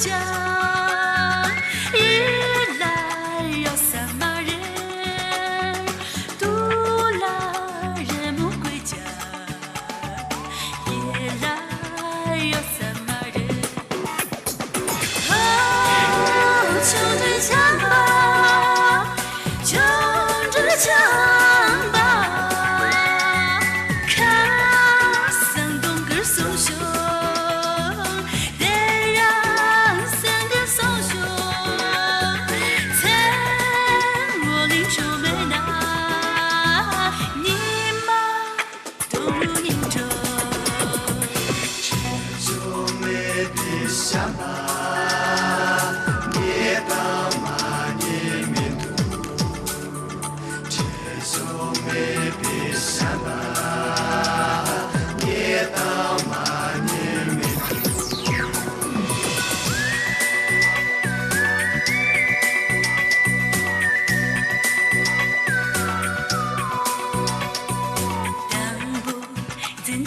家，一来有三马人，独来人不归家，一来有三马人。哦，穷追强吧，穷追强吧，看三东根松熊。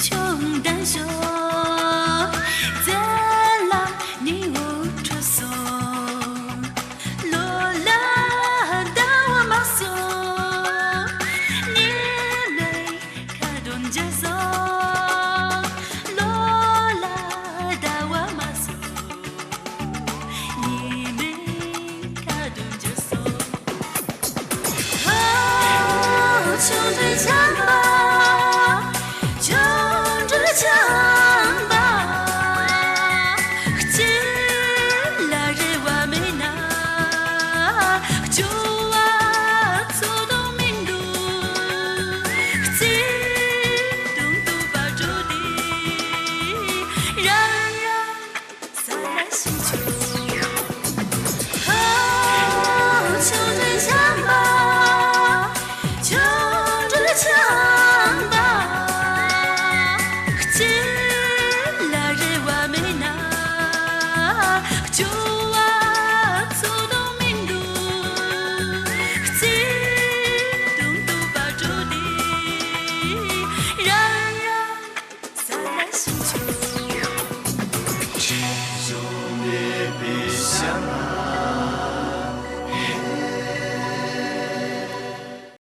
穷单手，咱俩你我穿梭，罗拉大我马索，你没看懂节奏，罗拉大我马索，你没看懂节奏，哦，穷追强吧。强吧，进来人话没拿，就啊做到民主，进东都把主地，让三来星球，哦，穷追强吧，穷追强。